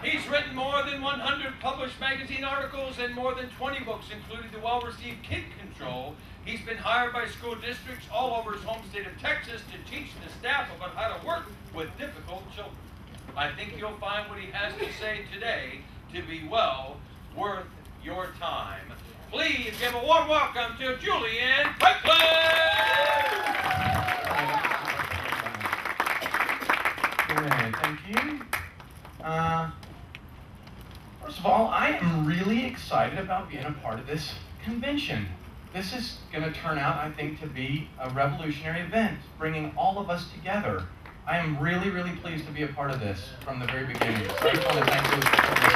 He's written more than 100 published magazine articles and more than 20 books, including the well-received Kid Control. He's been hired by school districts all over his home state of Texas to teach the staff about how to work with difficult children. I think you'll find what he has to say today to be well worth your time. Please give a warm welcome to Julian Thank you. First of all, I am really excited about being a part of this convention. This is going to turn out, I think, to be a revolutionary event, bringing all of us together. I am really, really pleased to be a part of this from the very beginning. So I just want to thank you for putting this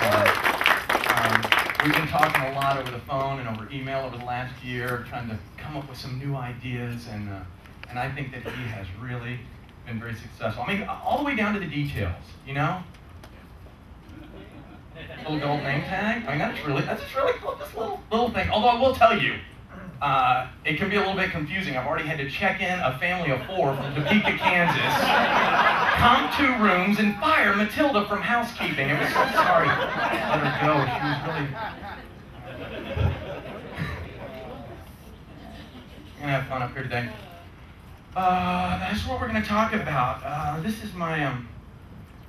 on. We've been talking a lot over the phone and over email over the last year, trying to come up with some new ideas, and I think that he has really been very successful. I mean, all the way down to the details, you know? Little gold name tag. I mean, that's just really cool, this little thing. Although I will tell you, it can be a little bit confusing. I've already had to check in a family of 4 from Topeka, Kansas, comp 2 rooms, and fire Matilda from housekeeping. It was so sorry. Let her go. She was really... We're gonna have fun up here today. That's what we're gonna talk about. This is my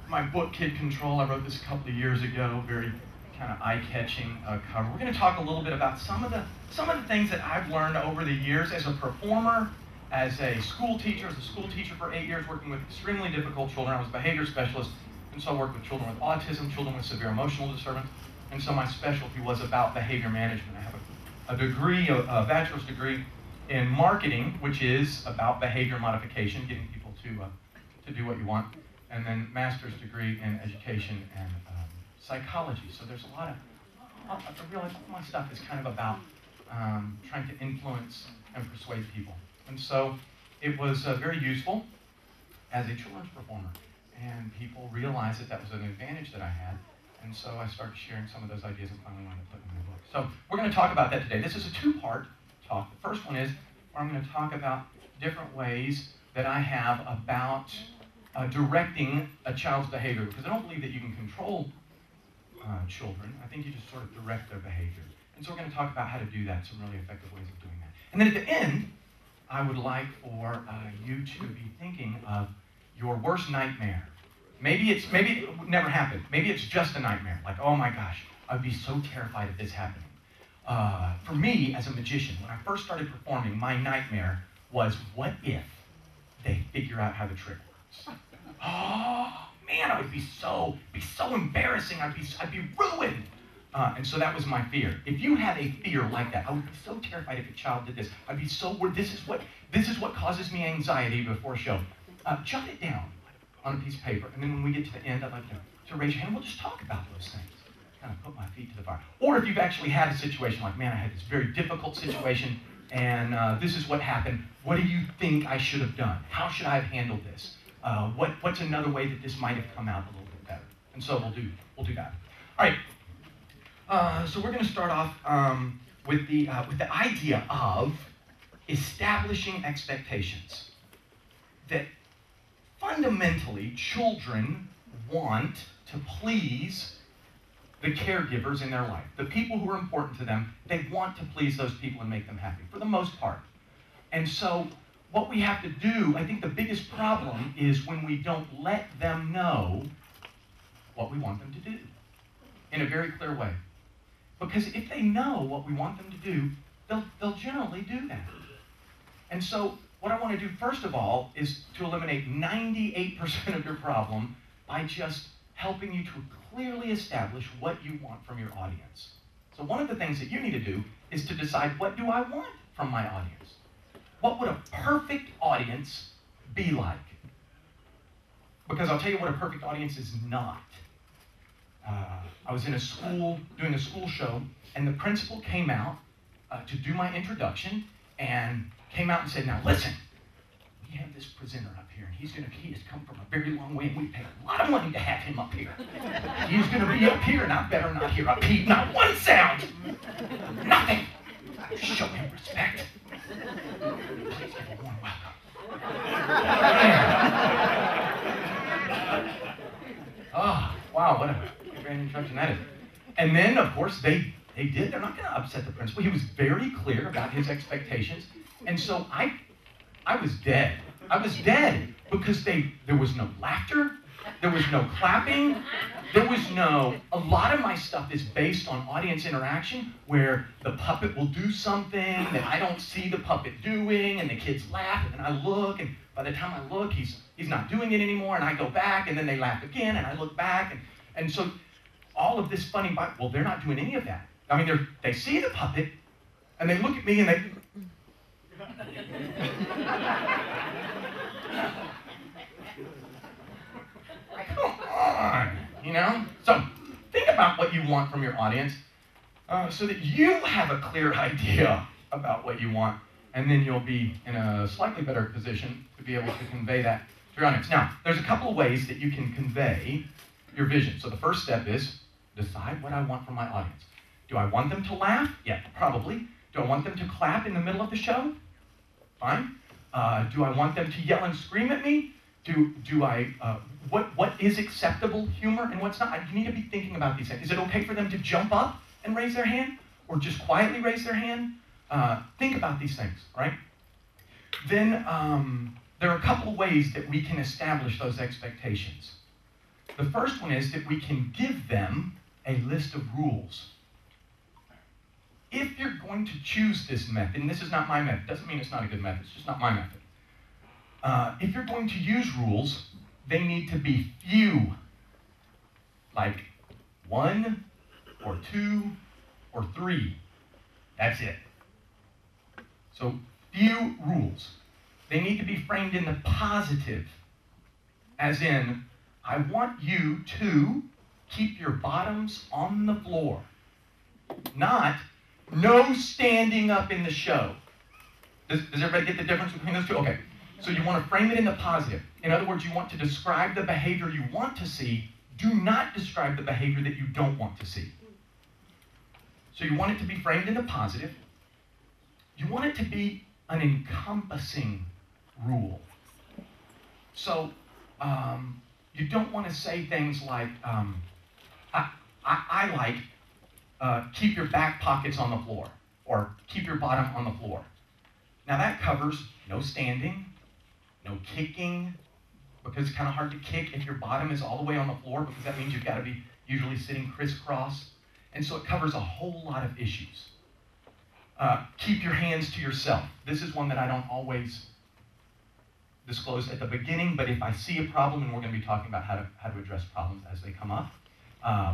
my book, Kid Control. I wrote this a couple of years ago. Very kind of eye-catching cover. We're going to talk a little bit about some of the things that I've learned over the years as a performer, as a school teacher for 8 years, working with extremely difficult children. I was a behavior specialist, and so I worked with children with autism, children with severe emotional disturbance, and so my specialty was about behavior management. I have a degree, a bachelor's degree in marketing, which is about behavior modification, getting people to do what you want, and then master's degree in education and psychology. So there's a lot of, I realize all my stuff is kind of about trying to influence and persuade people. And so it was very useful as a children's performer. And people realized that that was an advantage that I had. And so I started sharing some of those ideas and finally wanted to put them in my book. So we're going to talk about that today. This is a 2-part talk. The first one is where I'm going to talk about different ways that I have about directing a child's behavior, because I don't believe that you can control children. I think you just sort of direct their behavior. And so we're going to talk about how to do that, some really effective ways of doing that. And then at the end, I would like for you to be thinking of your worst nightmare. Maybe it never happened. Maybe it's just a nightmare. Like, oh my gosh, I'd be so terrified of this happening. For me, as a magician, when I first started performing, my nightmare was, what if they figure out how the trick works? Oh man, I would be so embarrassing. I'd be ruined. And so that was my fear. If you had a fear like that, I would be so terrified if a child did this. I'd be so worried. This is what causes me anxiety before a show. Jot it down on a piece of paper, and then when we get to the end, I'd like to raise your hand. We'll just talk about those things. Kind of put my feet to the fire. Or if you've actually had a situation like, man, I had this very difficult situation, and this is what happened. What do you think I should have done? How should I have handled this? What's another way that this might have come out a little bit better? And so we'll do that. All right. So we're going to start off with the idea of establishing expectations. That fundamentally, children want to please the caregivers in their life. The people who are important to them, they want to please those people and make them happy, for the most part. And so what we have to do, I think the biggest problem is when we don't let them know what we want them to do in a very clear way. Because if they know what we want them to do, they'll generally do that. And so what I want to do first of all is to eliminate 98% of your problem by just helping you to clearly establish what you want from your audience. So one of the things that you need to do is to decide, what do I want from my audience? What would a perfect audience be like? Because I'll tell you what a perfect audience is not. I was in a school, doing a school show, and the principal came out to do my introduction, and came out and said, now listen, we have this presenter up here, and he has come from a very long way, and we paid a lot of money to have him up here. He's going to be up here, and I better not hear a peep, not one sound, nothing. Show him respect. Please give a warm welcome. Oh, wow, what a grand introduction that is. And then, of course, they did. They're not going to upset the principal. He was very clear about his expectations. And so I was dead. I was dead because there was no laughter. There was no clapping. There was a lot of my stuff is based on audience interaction where the puppet will do something that I don't see the puppet doing, and the kids laugh, and then I look, and by the time I look, he's not doing it anymore, and I go back, and then they laugh again, and I look back, and so all of this funny, well, they're not doing any of that. I mean, they see the puppet, and they look at me, and they... Come on, you know? So think about what you want from your audience so that you have a clear idea about what you want, and then you'll be in a slightly better position to be able to convey that to your audience. Now, there's a couple of ways that you can convey your vision. So the first step is decide what I want from my audience. Do I want them to laugh? Yeah, probably. Do I want them to clap in the middle of the show? Fine. Do I want them to yell and scream at me? What is acceptable humor and what's not? You need to be thinking about these things. Is it okay for them to jump up and raise their hand, or just quietly raise their hand? Think about these things, right? Then there are a couple of ways that we can establish those expectations. The first one is that we can give them a list of rules. If you're going to choose this method, and this is not my method, doesn't mean it's not a good method, it's just not my method. If you're going to use rules, they need to be few, like 1 or 2 or 3. That's it. So few rules. They need to be framed in the positive, as in, I want you to keep your bottoms on the floor, not no standing up in the show. Does everybody get the difference between those two? Okay. So you want to frame it in the positive. In other words, you want to describe the behavior you want to see. Do not describe the behavior that you don't want to see. So you want it to be framed in the positive. You want it to be an encompassing rule. So you don't want to say things like, I like keep your back pockets on the floor, or keep your bottom on the floor. Now that covers no standing, no kicking, because it's kind of hard to kick if your bottom is all the way on the floor, because that means you've got to be usually sitting crisscross. And so it covers a whole lot of issues. Keep your hands to yourself. This is one that I don't always disclose at the beginning, but if I see a problem, and we're going to be talking about how to address problems as they come up,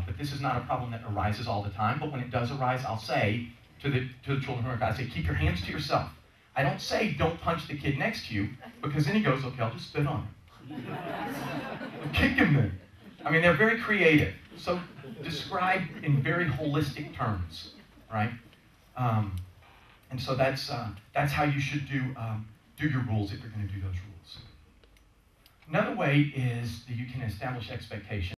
but this is not a problem that arises all the time, but when it does arise, I'll say to the children who are God, I say, keep your hands to yourself. I don't say, don't punch the kid next to you, because then he goes, okay, I'll just spit on him. Kick him then. I mean, they're very creative. So describe in very holistic terms, right? And so that's how you should do your rules if you're going to do those rules. Another way is that you can establish expectations.